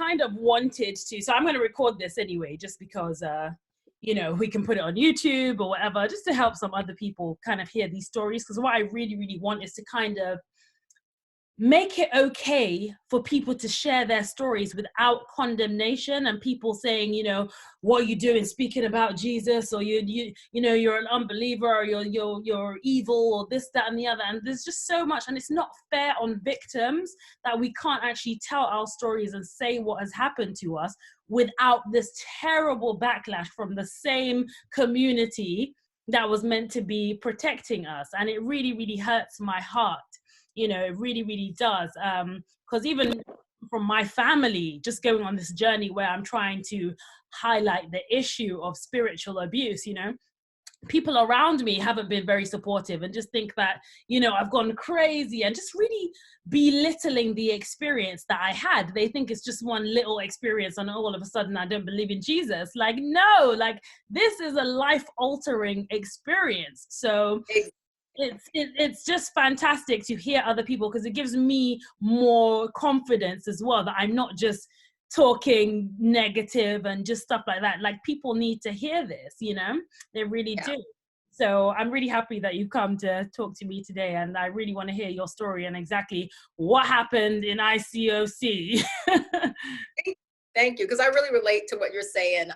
kind of wanted to, so I'm going to record this anyway, just because, we can put it on YouTube or whatever, just to help some other people kind of hear these stories. Because what I really, really want is to kind of make it okay for people to share their stories without condemnation and people saying, what are you doing speaking about Jesus, or you're an unbeliever, or you're evil, or this, that, and the other. And there's just so much, and it's not fair on victims that we can't actually tell our stories and say what has happened to us without this terrible backlash from the same community that was meant to be protecting us. And it really, really hurts my heart. It really, really does. Because even from my family, just going on this journey where I'm trying to highlight the issue of spiritual abuse, people around me haven't been very supportive and just think that, I've gone crazy, and just really belittling the experience that I had. They think it's just one little experience and all of a sudden I don't believe in Jesus. Like, no, like this is a life-altering experience. So it's just fantastic to hear other people, because it gives me more confidence as well that I'm not just talking negative and just stuff like that. Like, people need to hear this, they really do. So I'm really happy that you've come to talk to me today, and I really want to hear your story and exactly what happened in ICOC. Thank you, because I really relate to what you're saying.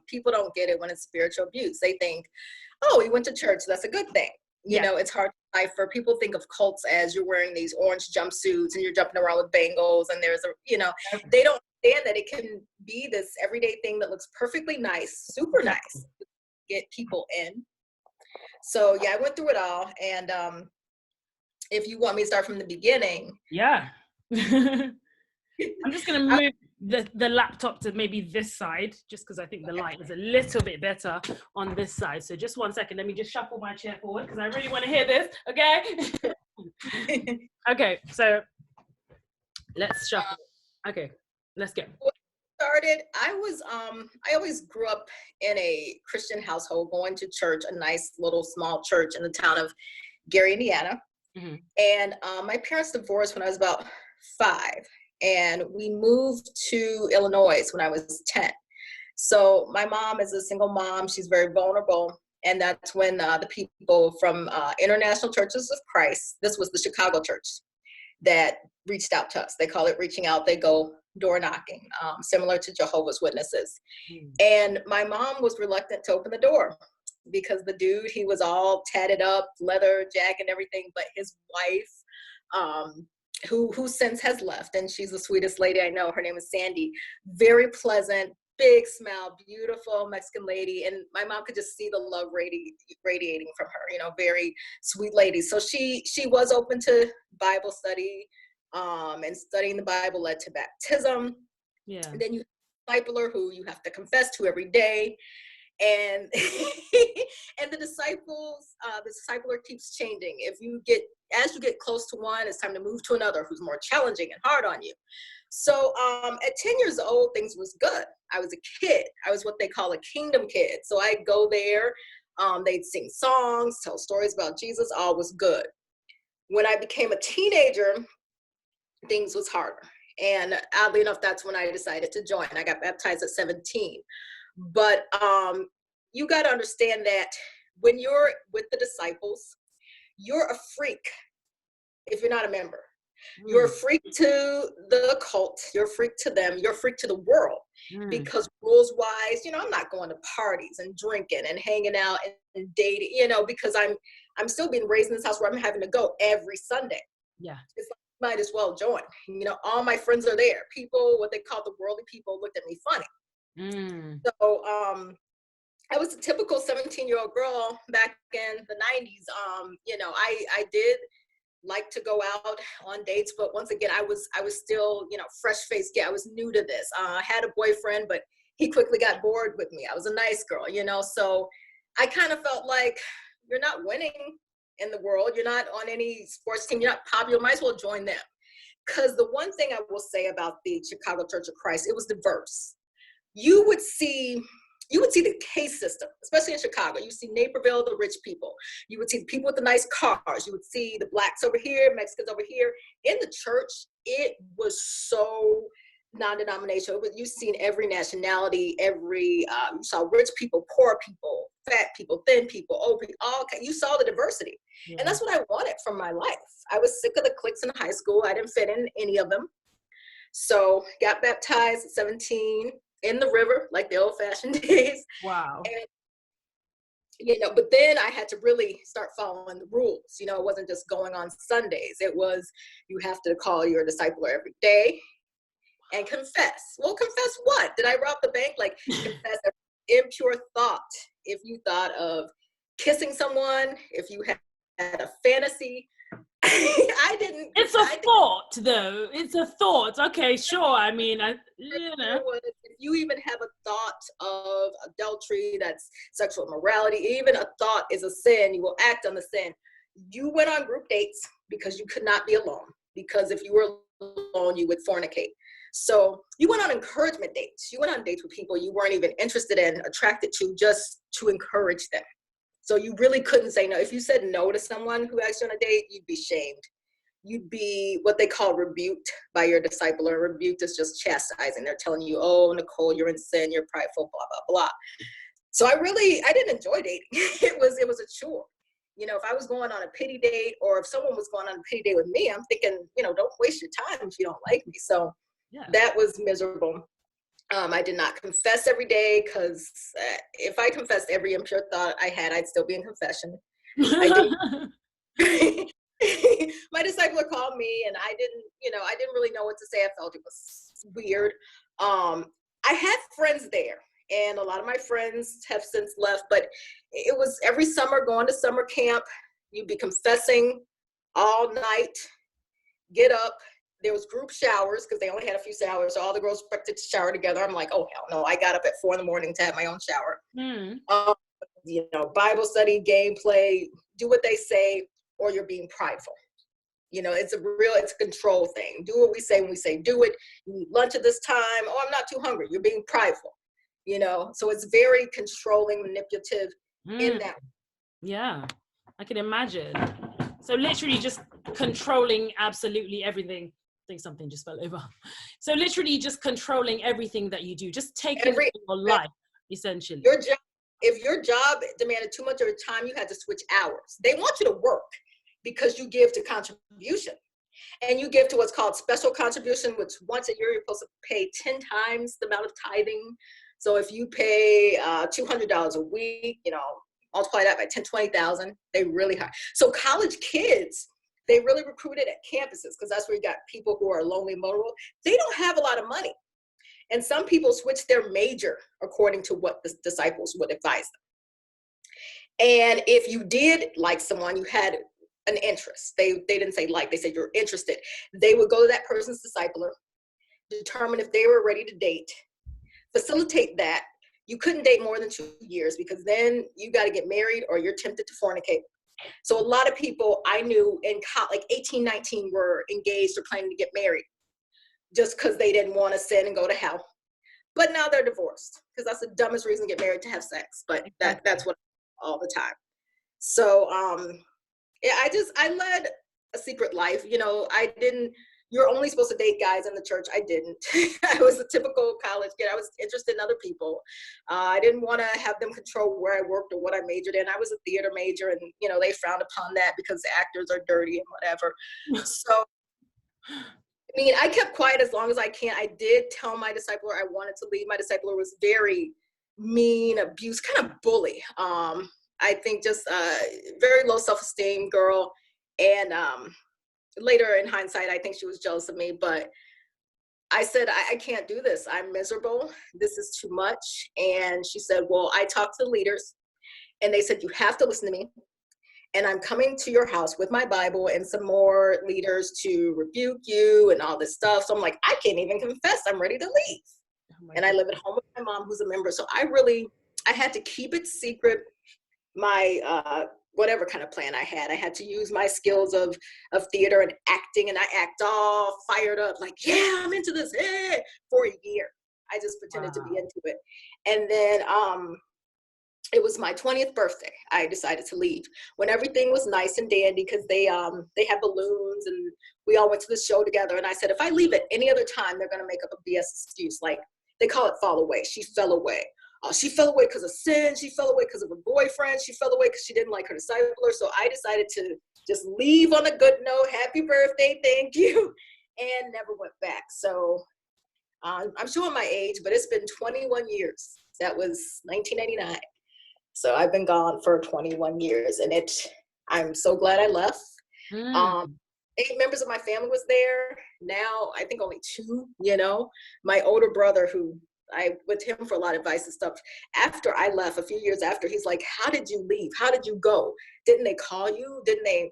People don't get it when it's spiritual abuse. They think, oh, he went to church, that's a good thing. It's hard to decipher. People think of cults as you're wearing these orange jumpsuits and you're jumping around with bangles, and there's they don't understand that it can be this everyday thing that looks perfectly nice, super nice, to get people in. So I went through it all. And if you want me to start from the beginning. Yeah. I'm just going to move the laptop to maybe this side, just because I think the light is a little bit better on this side. So just 1 second. Let me just shuffle my chair forward because I really want to hear this. Okay. Okay. So let's shuffle. Okay. Let's go. Started, I always grew up in a Christian household, going to church, a nice little small church in the town of Gary, Indiana. Mm-hmm. And my parents divorced when I was about 5. And we moved to Illinois when I was 10. So my mom is a single mom. She's very vulnerable. And that's when the people from International Churches of Christ, this was the Chicago church, that reached out to us. They call it reaching out. They go door knocking, similar to Jehovah's Witnesses. And my mom was reluctant to open the door because the dude, he was all tatted up, leather jacket and everything, but his wife, who since has left, and she's the sweetest lady I know. Her name is Sandy. Very pleasant, big smile, beautiful Mexican lady. And my mom could just see the love radiating from her, very sweet lady. So she was open to Bible study, and studying the Bible led to baptism. Yeah. And then you have a discipler who you have to confess to every day. And and the discipler keeps changing. As you get close to one, it's time to move to another who's more challenging and hard on you. So at 10 years old, things was good. I was a kid. I was what they call a kingdom kid. So I'd go there. They'd sing songs, tell stories about Jesus. All was good. When I became a teenager, things was harder. And oddly enough, that's when I decided to join. I got baptized at 17. But you got to understand that when you're with the disciples, you're a freak if you're not a member. You're a freak to the cult. You're a freak to them. You're a freak to the world. Because rules-wise, I'm not going to parties and drinking and hanging out and dating, because I'm still being raised in this house where I'm having to go every Sunday. Yeah. It's like, might as well join. All my friends are there. People, what they call the worldly people, looked at me funny. So I was a typical 17-year-old girl back in the 90s. I did like to go out on dates, but once again, I was still, fresh-faced. Yeah, I was new to this. I had a boyfriend, but he quickly got bored with me. I was a nice girl, so I kind of felt like, you're not winning in the world. You're not on any sports team. You're not popular. Might as well join them. Because the one thing I will say about the Chicago Church of Christ, it was diverse. You would see the case system, especially in Chicago. You see Naperville, the rich people. You would see the people with the nice cars. You would see the blacks over here, Mexicans over here. In the church, it was so non-denominational. You've seen every nationality, you saw rich people, poor people, fat people, thin people, old people, you saw the diversity. Yeah. And that's what I wanted from my life. I was sick of the cliques in high school. I didn't fit in any of them. So got baptized at 17 in the river, like the old fashioned days. Wow. And, but then I had to really start following the rules. It wasn't just going on Sundays. It was, you have to call your discipler every day and confess. Well, confess what? Did I rob the bank? Like, confess every impure thought. If you thought of kissing someone, if you had a fantasy, I didn't. It's a thought, though. It's a thought. Okay, sure. I mean, if you even have a thought of adultery, that's sexual immorality, even a thought is a sin, you will act on the sin. You went on group dates because you could not be alone. Because if you were alone, you would fornicate. So you went on encouragement dates. You went on dates with people you weren't even interested in, attracted to, just to encourage them. So you really couldn't say no. If you said no to someone who asked you on a date, you'd be shamed. You'd be what they call rebuked by your discipler. Rebuked is just chastising. They're telling you, oh, Nicole, you're in sin, you're prideful, blah, blah, blah. So I didn't enjoy dating. It was a chore. If I was going on a pity date, or if someone was going on a pity date with me, I'm thinking, don't waste your time if you don't like me. So that was miserable. I did not confess every day, because if I confessed every impure thought I had, I'd still be in confession. My discipler called me, and I didn't really know what to say. I felt it was weird. I had friends there, and a lot of my friends have since left, but it was every summer going to summer camp. You'd be confessing all night, get up. There was group showers, because they only had a few showers. So all the girls expected to shower together. I'm like, oh, hell no. I got up at 4 a.m. to have my own shower. Bible study, gameplay, do what they say, or you're being prideful. It's a control thing. Do what we say when we say do it. You eat lunch at this time. Oh, I'm not too hungry. You're being prideful. So it's very controlling, manipulative in that. Yeah, I can imagine. So literally just controlling absolutely everything. I think something just fell over. So literally just controlling everything that you do, just taking your life, essentially. If your job demanded too much of your time, you had to switch hours. They want you to work because you give to contribution. And you give to what's called special contribution, which once a year you're supposed to pay 10 times the amount of tithing. So if you pay $200 a week, multiply that by 10, 20,000, they really high. So college kids, they really recruited at campuses, because that's where you got people who are lonely and vulnerable. They don't have a lot of money. And some people switch their major according to what the disciples would advise them. And if you did like someone, you had an interest. They didn't say like, they said you're interested. They would go to that person's discipler, determine if they were ready to date, facilitate that. You couldn't date more than 2 years, because then you got to get married or you're tempted to fornicate. So a lot of people I knew in like 18, 19 were engaged or planning to get married just because they didn't want to sin and go to hell. But now they're divorced, because that's the dumbest reason to get married, to have sex. But that's what all the time. So I led a secret life. You're only supposed to date guys in the church. I didn't. I was a typical college kid. I was interested in other people. I didn't want to have them control where I worked or what I majored in. I was a theater major, and, they frowned upon that because the actors are dirty and whatever. So, I kept quiet as long as I can. I did tell my discipler I wanted to leave. My discipler was very mean, abuse, kind of bully. I think just very low self-esteem girl. And, later in hindsight, I think she was jealous of me, but I said, I can't do this. I'm miserable. This is too much. And she said, well, I talked to the leaders, and they said, you have to listen to me. And I'm coming to your house with my Bible and some more leaders to rebuke you and all this stuff. So I'm like, I can't even confess. I'm ready to leave. And I live at home with my mom, who's a member. So I had to keep it secret. My, whatever kind of plan I had to use my skills of theater and acting, and I act all fired up, like, yeah, I'm into this, for a year. I just pretended to be into it. And then it was my 20th birthday. I decided to leave when everything was nice and dandy, because they had balloons and we all went to the show together. And I said, if I leave at any other time, they're going to make up a BS excuse. Like, they call it fall away. She fell away. She fell away because of sin. She fell away because of a boyfriend. She fell away because she didn't like her discipler. So I decided to just leave on a good note. Happy birthday. Thank you. And never went back. So I'm showing my age, but it's been 21 years. That was 1999. So I've been gone for 21 years, and I'm so glad I left. 8 members of my family was there. Now I think only 2, my older brother, who I with him for a lot of advice and stuff. After I left, a few years after, he's like, how did you leave? How did you go? Didn't they call you? Didn't they?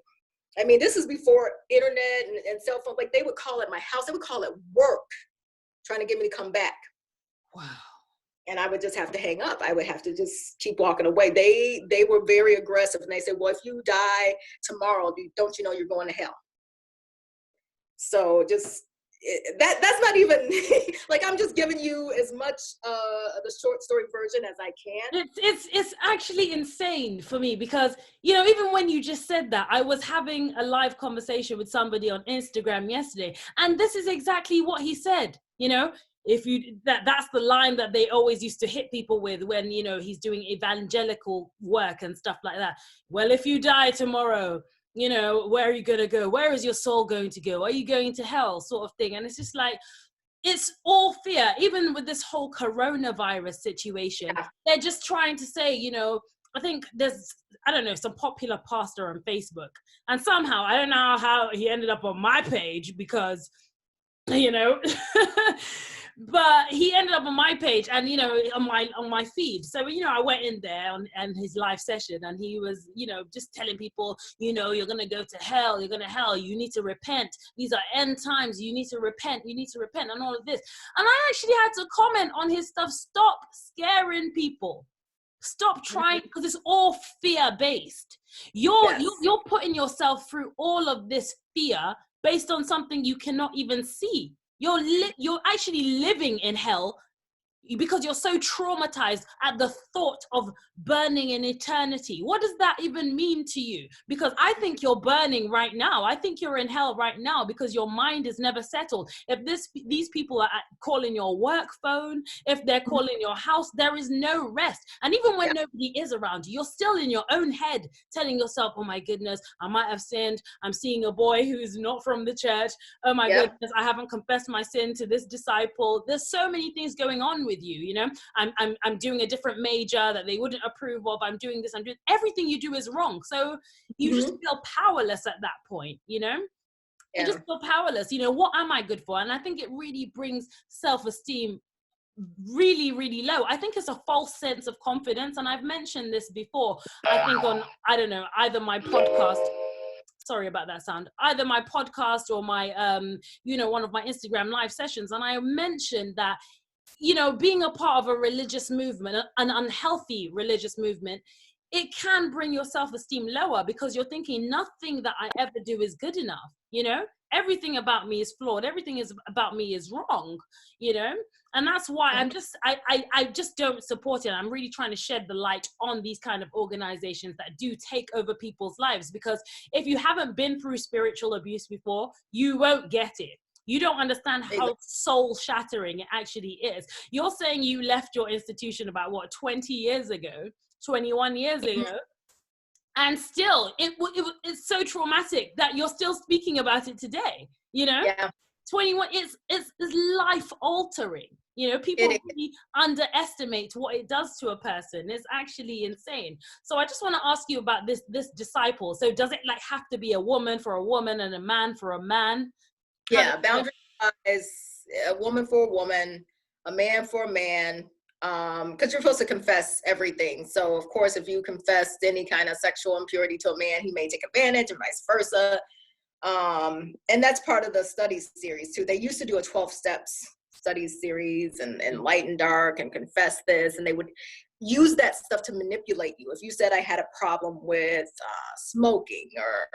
I mean, this is before internet and cell phone. Like, they would call at my house. They would call at work trying to get me to come back. Wow. And I would just have to hang up. I would have to just keep walking away. They were very aggressive, and they said, well, if you die tomorrow, don't you know you're going to hell? So just that's not even like, I'm just giving you as much the short story version as I can. It's actually insane for me, because even when you just said that, I was having a live conversation with somebody on Instagram yesterday, and this is exactly what he said. If that's the line that they always used to hit people with when he's doing evangelical work and stuff like that. Well, if you die tomorrow, where are you going to go? Where is your soul going to go? Are you going to hell, sort of thing? And it's just like, it's all fear. Even with this whole coronavirus situation, they're just trying to say, I think there's, I don't know, some popular pastor on Facebook, and somehow, I don't know how he ended up on my page, because but he ended up on my page and on my feed. So I went in there and his live session, and he was just telling people, you're gonna go to hell, you need to repent, these are end times, you need to repent, and all of this. And I actually had to comment on his stuff: stop scaring people, stop trying, because it's all fear based. You're putting yourself through all of this fear based on something you cannot even see. You're actually living in hell because you're so traumatized at the thought of burning in eternity. What does that even mean to you? Because I think you're burning right now. I think you're in hell right now because your mind is never settled. If these people are calling your work phone, if they're calling your house, there is no rest. And even when nobody is around you, you're still in your own head telling yourself, oh my goodness, I might have sinned. I'm seeing a boy who's not from the church. Oh my goodness, I haven't confessed my sin to this disciple. There's so many things going on with you. I'm doing a different major that they wouldn't approve of. I'm doing this. I'm doing everything you do is wrong. So you just feel powerless at that point. You just feel powerless. What am I good for? And I think it really brings self-esteem really, really low. I think it's a false sense of confidence. And I've mentioned this before, I think on, I don't know, either my podcast, sorry about that sound, either my podcast or my, one of my Instagram live sessions. And I mentioned that, being a part of a religious movement, an unhealthy religious movement, it can bring your self-esteem lower because you're thinking nothing that I ever do is good enough. Everything about me is flawed. Everything about me is wrong, and that's why I just don't support it. I'm really trying to shed the light on these kind of organizations that do take over people's lives, because if you haven't been through spiritual abuse before, you won't get it. You don't understand how soul shattering it actually is. You're saying you left your institution about 20 years ago, 21 years ago. And still, it's so traumatic that you're still speaking about it today. 21, it's life altering. People really underestimate what it does to a person. It's actually insane. So I just want to ask you about this disciple. So does it have to be a woman for a woman and a man for a man? Yeah, boundary is a woman for a woman, a man for a man. Because you're supposed to confess everything. So of course, if you confess any kind of sexual impurity to a man, he may take advantage, and vice versa. And that's part of the studies series too. They used to do a 12 steps studies series and light and dark and confess this, and they would use that stuff to manipulate you. If you said I had a problem with smoking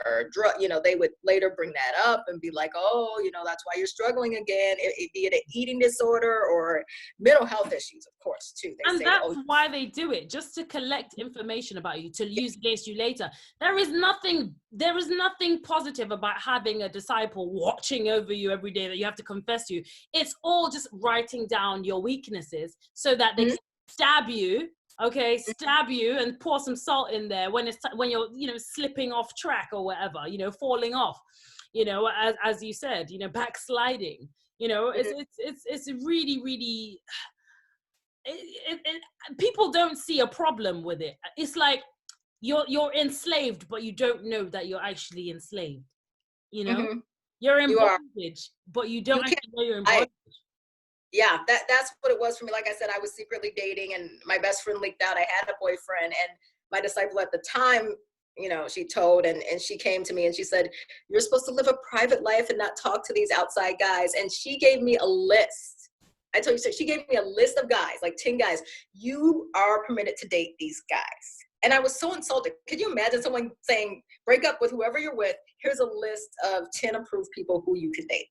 or drug, they would later bring that up and be like, oh, that's why you're struggling again. Be it an eating disorder or mental health issues, of course, too. And that's why they do it, just to collect information about you, to use against you later. There is nothing positive about having a disciple watching over you every day that you have to confess to. It's all just writing down your weaknesses so that they can stab you and pour some salt in there when you're slipping off track or whatever, falling off, as you said, backsliding. It's really, really, people don't see a problem with it. It's like you're enslaved, but you don't know that you're actually enslaved. You're in bondage, but you don't actually know you're in bondage. Yeah, that's what it was for me. Like I said, I was secretly dating, and my best friend leaked out I had a boyfriend, and my disciple at the time, she told, and she came to me and she said, you're supposed to live a private life and not talk to these outside guys. And she gave me a list. I told you, so she gave me a list of guys, like 10 guys. You are permitted to date these guys. And I was so insulted. Could you imagine someone saying, break up with whoever you're with, here's a list of 10 approved people who you can date?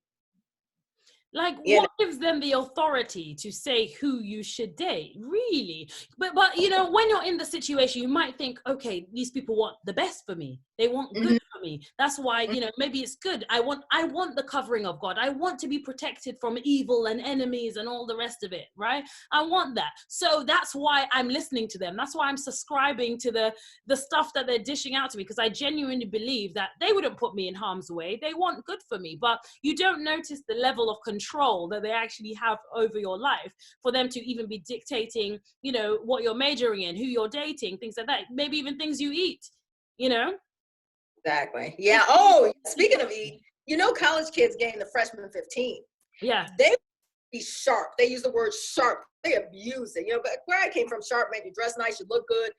Like, what gives them the authority to say who you should date, really? But when you're in the situation, you might think, okay, these people want the best for me. They want good for me. That's why, maybe it's good. I want the covering of God. I want to be protected from evil and enemies and all the rest of it, right? I want that. So that's why I'm listening to them. That's why I'm subscribing to the stuff that they're dishing out to me, because I genuinely believe that they wouldn't put me in harm's way. They want good for me, but you don't notice the level of control that they actually have over your life for them to even be dictating, what you're majoring in, who you're dating, things like that, maybe even things you eat, Exactly. Yeah. Oh, speaking of eat, college kids gain the freshman 15. Yeah. They be sharp. They use the word sharp. They abuse it. But where I came from, sharp meant you dress nice, you look good.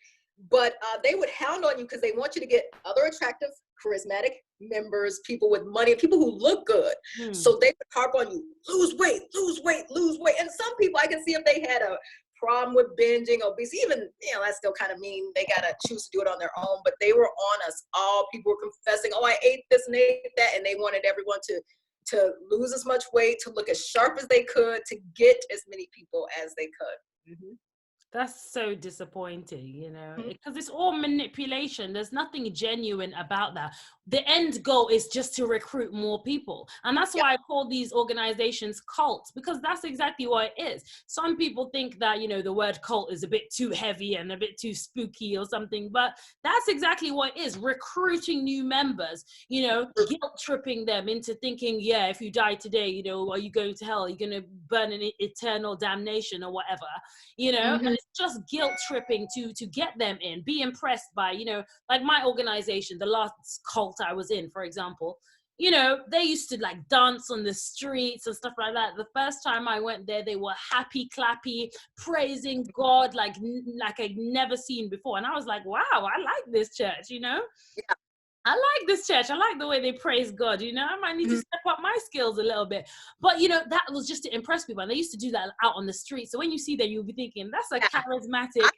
But they would hound on you because they want you to get other attractive, charismatic members, people with money, people who look good. So they would harp on you, lose weight, lose weight, lose weight. And some people, I can see if they had a problem with binging, obesity, even, that's still kind of mean. They got to choose to do it on their own, but they were on us all. People were confessing, oh, I ate this and ate that. And they wanted everyone to lose as much weight, to look as sharp as they could, to get as many people as they could. That's so disappointing, because it's all manipulation. There's nothing genuine about that. The end goal is just to recruit more people. And that's why I call these organizations cults, because that's exactly what it is. Some people think that, the word cult is a bit too heavy and a bit too spooky or something, but that's exactly what it is. Recruiting new members, guilt tripping them into thinking, if you die today, are you going to hell? Are you going to burn in eternal damnation or whatever, and it's just guilt tripping to get them in, be impressed by, like my organization, the last cult I was in, for example, they used to like dance on the streets and stuff like that. The first time I went there, they were happy, clappy, praising God like I'd never seen before. And I was like, wow, I like this church, Yeah. I like this church. I like the way they praise God. I might need to step up my skills a little bit. But, that was just to impress people. And they used to do that out on the street. So when you see that, you'll be thinking, that's a charismatic.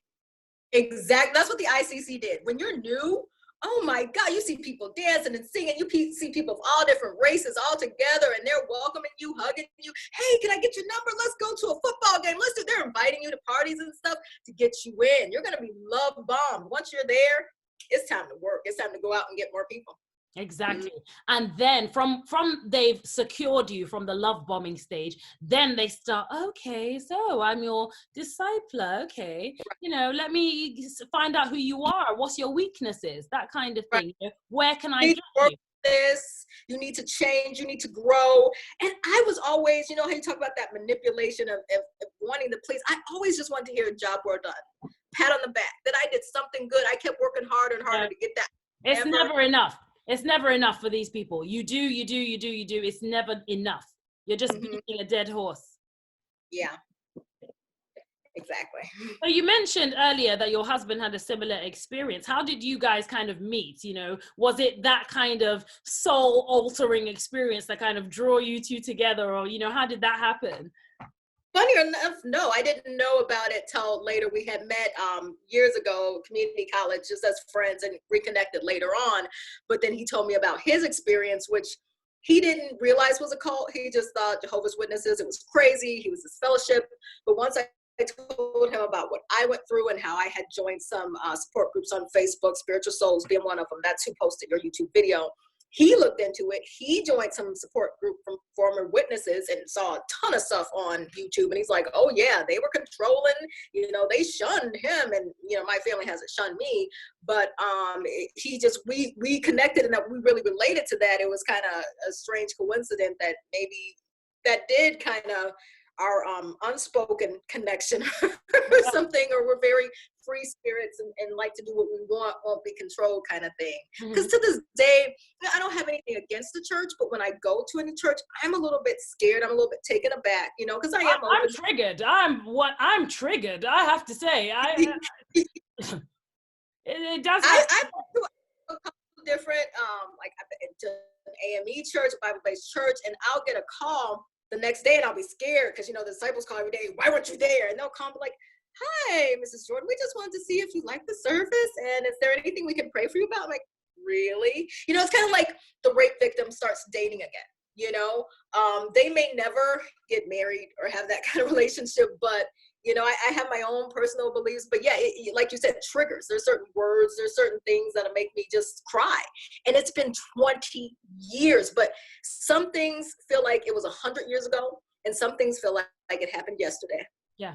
Exactly. That's what the ICC did. When you're new, oh my God, you see people dancing and singing. You see people of all different races all together, and they're welcoming you, hugging you. Hey, can I get your number? Let's go to a football game. They're inviting you to parties and stuff to get you in. You're going to be love bombed. Once you're there, it's time to work. It's time to go out and get more people. Exactly. And then from they've secured you from the love bombing stage, then they start, okay, so I'm your discipler. Okay. Let me find out who you are. What's your weaknesses? That kind of thing. Where can I get you? You need to change, you need to grow. And I was always, how you talk about that manipulation of wanting to please. I always just wanted to hear a job well done. Pat on the back, that I did something good. I kept working harder and harder to get that. It's never enough. It's never enough for these people. You do. It's never enough. You're just beating a dead horse. Yeah, exactly. So you mentioned earlier that your husband had a similar experience. How did you guys kind of meet? Was it that kind of soul altering experience that kind of drew you two together, or, how did that happen? Funny enough, no, I didn't know about it till later. We had met years ago, community college, just as friends, and reconnected later on. But then he told me about his experience, which he didn't realize was a cult. He just thought Jehovah's Witnesses, it was crazy. He was this fellowship. But once I told him about what I went through and how I had joined some support groups on Facebook, Spiritual Souls being one of them, that's who posted your YouTube video. He looked into it. He joined some support group from former witnesses and saw a ton of stuff on YouTube. And he's like, oh yeah, they were controlling, they shunned him. And, my family hasn't shunned me, but we connected and that we really related to that. It was kind of a strange coincidence that maybe that did kind of our unspoken connection or something, or we're very free spirits and like to do what we want, won't be controlled kind of thing. Because to this day, I don't have anything against the church, but when I go to any church, I'm a little bit scared. I'm a little bit taken aback, because I'm triggered. I'm triggered. I have to say, it does. I've been to a couple different, like I've been to an AME church, a Bible-based church, and I'll get a call the next day and I'll be scared because, the disciples call every day, why weren't you there? And they'll come like, hi, Mrs. Jordan, we just wanted to see if you like the service and is there anything we can pray for you about? I'm like, really? It's kind of like the rape victim starts dating again, they may never get married or have that kind of relationship, but I have my own personal beliefs, but yeah, like you said, triggers. There's certain words, there's certain things that'll make me just cry. And it's been 20 years, but some things feel like it was 100 years ago, and some things feel like it happened yesterday. Yeah,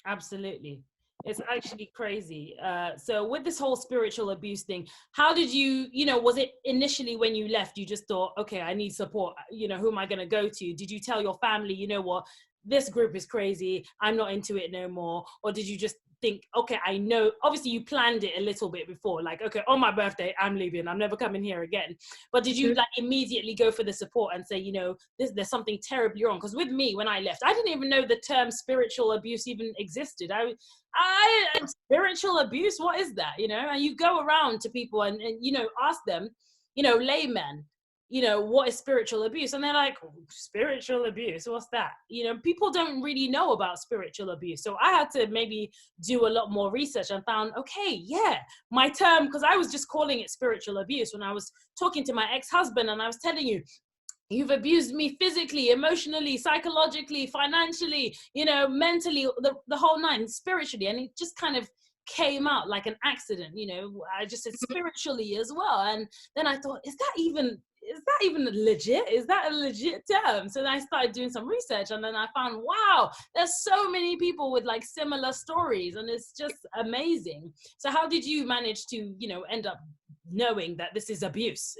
absolutely. It's actually crazy. So with this whole spiritual abuse thing, how did you, was it initially when you left, you just thought, okay, I need support, who am I going to go to? Did you tell your family, what, this group is crazy, I'm not into it no more? Or did you just think, okay, I know, obviously you planned it a little bit before, like, okay, on my birthday, I'm leaving, I'm never coming here again. But did you like immediately go for the support and say, there's something terribly wrong? Because with me, when I left, I didn't even know the term spiritual abuse even existed. I spiritual abuse, what is that? And you go around to people and ask them, laymen, what is spiritual abuse? And they're like, spiritual abuse, what's that? People don't really know about spiritual abuse. So I had to maybe do a lot more research and found, okay, yeah, my term, because I was just calling it spiritual abuse when I was talking to my ex-husband and I was telling you, you've abused me physically, emotionally, psychologically, financially, mentally, the whole nine, spiritually. And it just kind of came out like an accident, I just said spiritually as well. And then I thought, is that even legit? Is that a legit term? So then I started doing some research and then I found, wow, there's so many people with like similar stories and it's just amazing. So how did you manage to, end up knowing that this is abuse?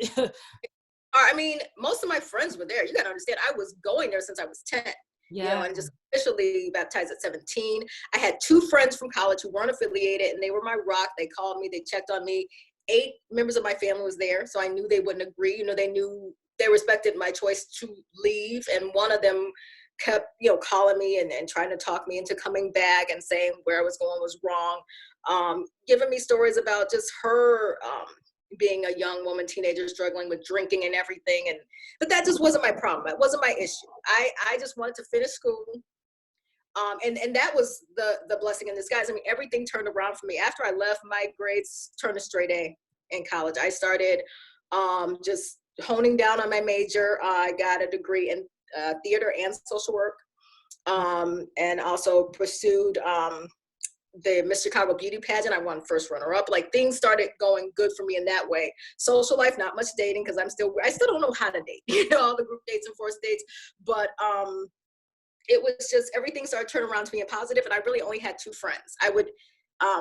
I mean, most of my friends were there. You got to understand, I was going there since I was 10. Yeah. And just officially baptized at 17. I had 2 friends from college who weren't affiliated and they were my rock. They called me, they checked on me. 8 members of my family was there. So I knew they wouldn't agree. They respected my choice to leave. And one of them kept, calling me and trying to talk me into coming back and saying where I was going was wrong. Giving me stories about just her, being a young woman, teenager, struggling with drinking and everything. But that just wasn't my problem. That wasn't my issue. I just wanted to finish school. And that was the blessing in disguise. I mean, everything turned around for me. After I left, my grades turned a straight A in college. I started just honing down on my major. I got a degree in theater and social work, and also pursued the Miss Chicago Beauty Pageant. I won first runner-up. Like, things started going good for me in that way. Social life, not much dating because I still don't know how to date. All the group dates and forced dates, but it was just, everything started turning around to me in positive, and I really only had 2 friends. I would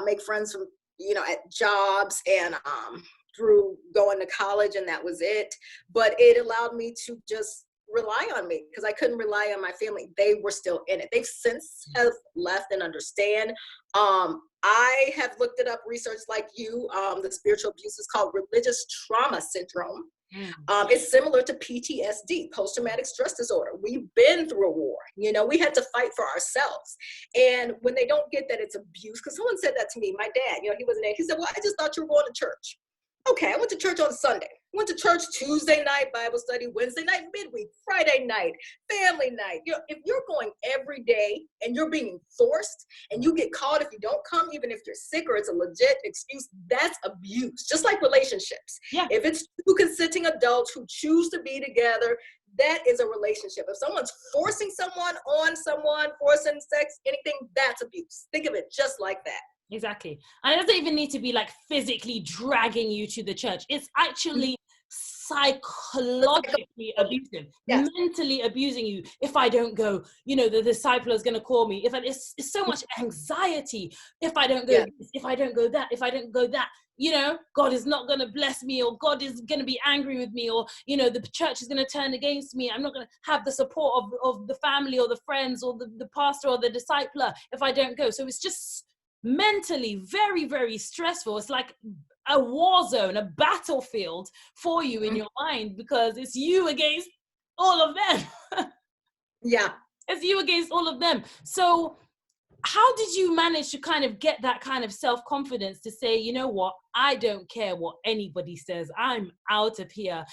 make friends from, at jobs and through going to college, and that was it. But it allowed me to just rely on me because I couldn't rely on my family. They were still in it. They've since have left and understand. I have looked it up, research like you. The spiritual abuse is called religious trauma syndrome. It's similar to PTSD, post-traumatic stress disorder. We've been through a war, we had to fight for ourselves. And when they don't get that it's abuse, because someone said that to me, my dad, he wasn't there. He said, well, I just thought you were going to church. Okay, I went to church on Sunday. Went to church Tuesday night, Bible study, Wednesday night, midweek, Friday night, family night. If you're going every day and you're being forced and you get caught if you don't come, even if you're sick or it's a legit excuse, that's abuse. Just like relationships. Yeah. If it's two consenting adults who choose to be together, that is a relationship. If someone's forcing someone on someone, forcing sex, anything, that's abuse. Think of it just like that. Exactly. And it doesn't even need to be like physically dragging you to the church. It's actually psychologically abusive, yes. Mentally abusing you. If I don't go, the disciple is going to call me. It's so much anxiety. If I don't go, this, if I don't go that, if I don't go that, God is not going to bless me, or God is going to be angry with me, or, the church is going to turn against me. I'm not going to have the support of the family or the friends or the pastor or the discipler if I don't go. So it's just mentally very, very stressful. It's like a war zone, a battlefield for you in your mind, because it's you against all of them. Yeah. It's you against all of them. So how did you manage to kind of get that kind of self-confidence to say, you know what, I don't care what anybody says, I'm out of here?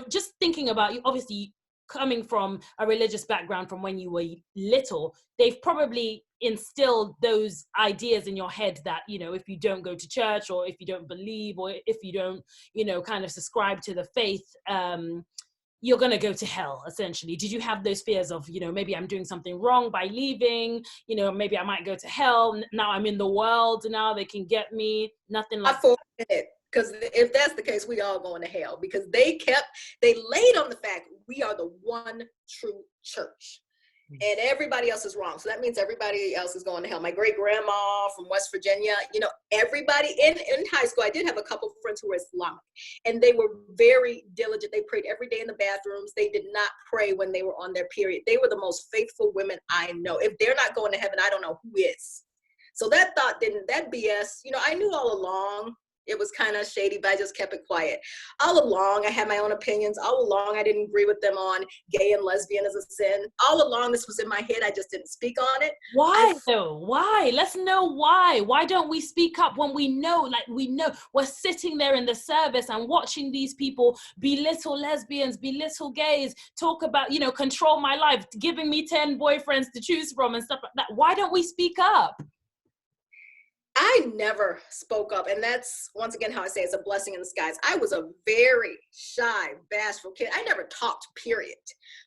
Just thinking about you, obviously coming from a religious background from when you were little, they've probably instilled those ideas in your head that, if you don't go to church, or if you don't believe, or if you don't, kind of subscribe to the faith, you're going to go to hell, essentially. Did you have those fears of, maybe I'm doing something wrong by leaving, maybe I might go to hell, now I'm in the world, now they can get me? Nothing like that. Because if that's the case, we all going to hell, because they laid on the fact we are the one true church and everybody else is wrong. So that means everybody else is going to hell. My great grandma from West Virginia, everybody in high school, I did have a couple of friends who were Islamic, and they were very diligent. They prayed every day in the bathrooms. They did not pray when they were on their period. They were the most faithful women I know. If they're not going to heaven, I don't know who is. So that BS, I knew all along. It was kind of shady, but I just kept it quiet. All along, I had my own opinions. All along, I didn't agree with them on gay and lesbian as a sin. All along, this was in my head. I just didn't speak on it. Why though? Why? Let's know why. Why don't we speak up when we know we're sitting there in the service and watching these people belittle lesbians, belittle gays, talk about, control my life, giving me 10 boyfriends to choose from and stuff like that. Why don't we speak up? I never spoke up, and that's, once again, how I say it's a blessing in disguise. I was a very shy, bashful kid. I never talked, period,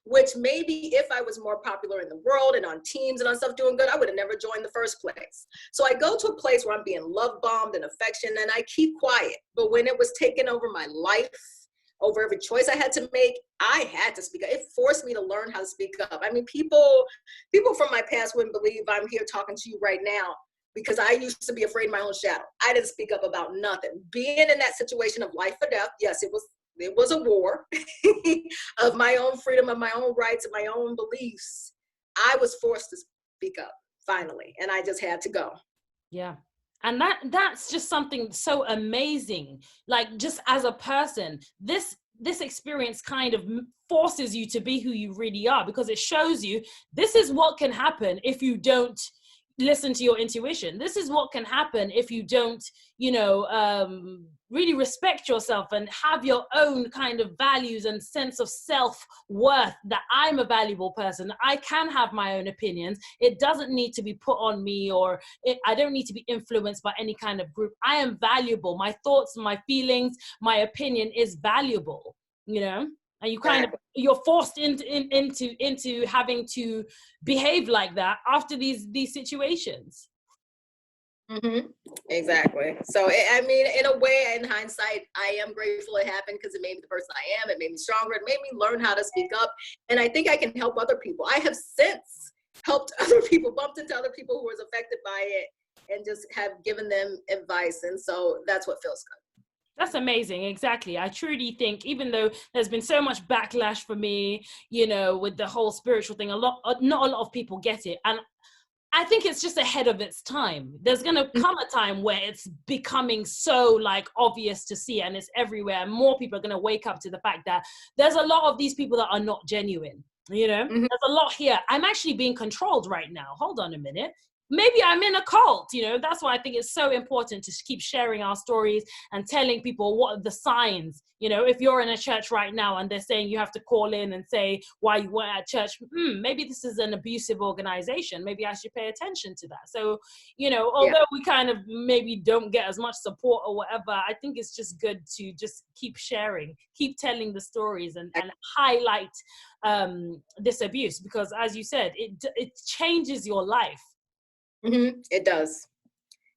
which maybe if I was more popular in the world and on teams and on stuff doing good, I would have never joined in the first place. So I go to a place where I'm being love bombed and affection, and I keep quiet. But when it was taking over my life, over every choice I had to make, I had to speak up. It forced me to learn how to speak up. I mean, people from my past wouldn't believe I'm here talking to you right now, because I used to be afraid of my own shadow. I didn't speak up about nothing. Being in that situation of life or death, yes, it was a war of my own freedom, of my own rights, of my own beliefs. I was forced to speak up finally, and I just had to go. Yeah. And that's just something so amazing. Like, just as a person, this experience kind of forces you to be who you really are, because it shows you this is what can happen if you don't listen to your intuition. This is what can happen if you don't, really respect yourself and have your own kind of values and sense of self-worth, that I'm a valuable person. I can have my own opinions. It doesn't need to be put on me, or I don't need to be influenced by any kind of group. I am valuable. My thoughts, my feelings, my opinion is valuable, and you kind of, you're forced into having to behave like that after these situations. Mm-hmm. Exactly. So, I mean, in a way, in hindsight, I am grateful it happened, because it made me the person I am. It made me stronger. It made me learn how to speak up. And I think I can help other people. I have since helped other people, bumped into other people who was affected by it, and just have given them advice. And so that's what feels good. That's amazing. Exactly. I truly think, even though there's been so much backlash for me, with the whole spiritual thing, not a lot of people get it. And I think it's just ahead of its time. There's going to come a time where it's becoming so obvious to see, and it's everywhere. And more people are going to wake up to the fact that there's a lot of these people that are not genuine. There's a lot here. I'm actually being controlled right now. Hold on a minute. maybe I'm in a cult, you know. That's why I think it's so important to keep sharing our stories and telling people what are the signs. You know, if you're in a church right now and they're saying you have to call in and say why you weren't at church, maybe this is an abusive organization. Maybe I should pay attention to that. So, you know, although we kind of maybe don't get as much support or whatever, I think it's just good to just keep sharing, keep telling the stories, and highlight this abuse, because as you said, it changes your life. It does.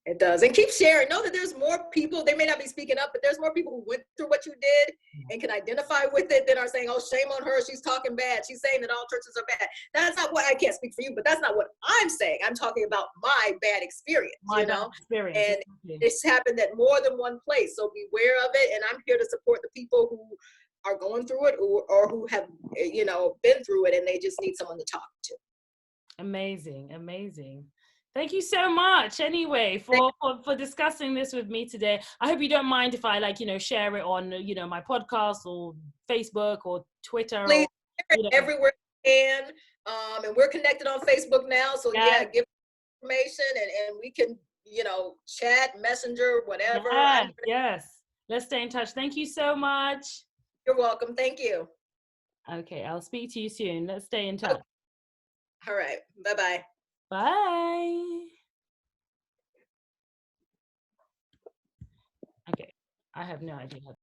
It does. And keep sharing. Know that there's more people, they may not be speaking up, but there's more people who went through what you did and can identify with it than are saying, oh, shame on her, she's talking bad, she's saying that all churches are bad. That's not what, I can't speak for you, but that's not what I'm saying. I'm talking about my bad experience, and it's happened at more than one place. So beware of it. And I'm here to support the people who are going through it, or who have, you know, been through it, and they just need someone to talk to. Amazing. Amazing. Thank you so much anyway for discussing this with me today. I hope you don't mind if I, like, you know, share it on, you know, my podcast or Facebook or Twitter. Please, or, you know, everywhere you can. And we're connected on Facebook now. So give information, and we can, you know, chat, messenger, whatever. Yes. Let's stay in touch. Thank you so much. You're welcome. Thank you. Okay. I'll speak to you soon. Let's stay in touch. Okay. All right. Bye-bye. Bye. Okay. I have no idea how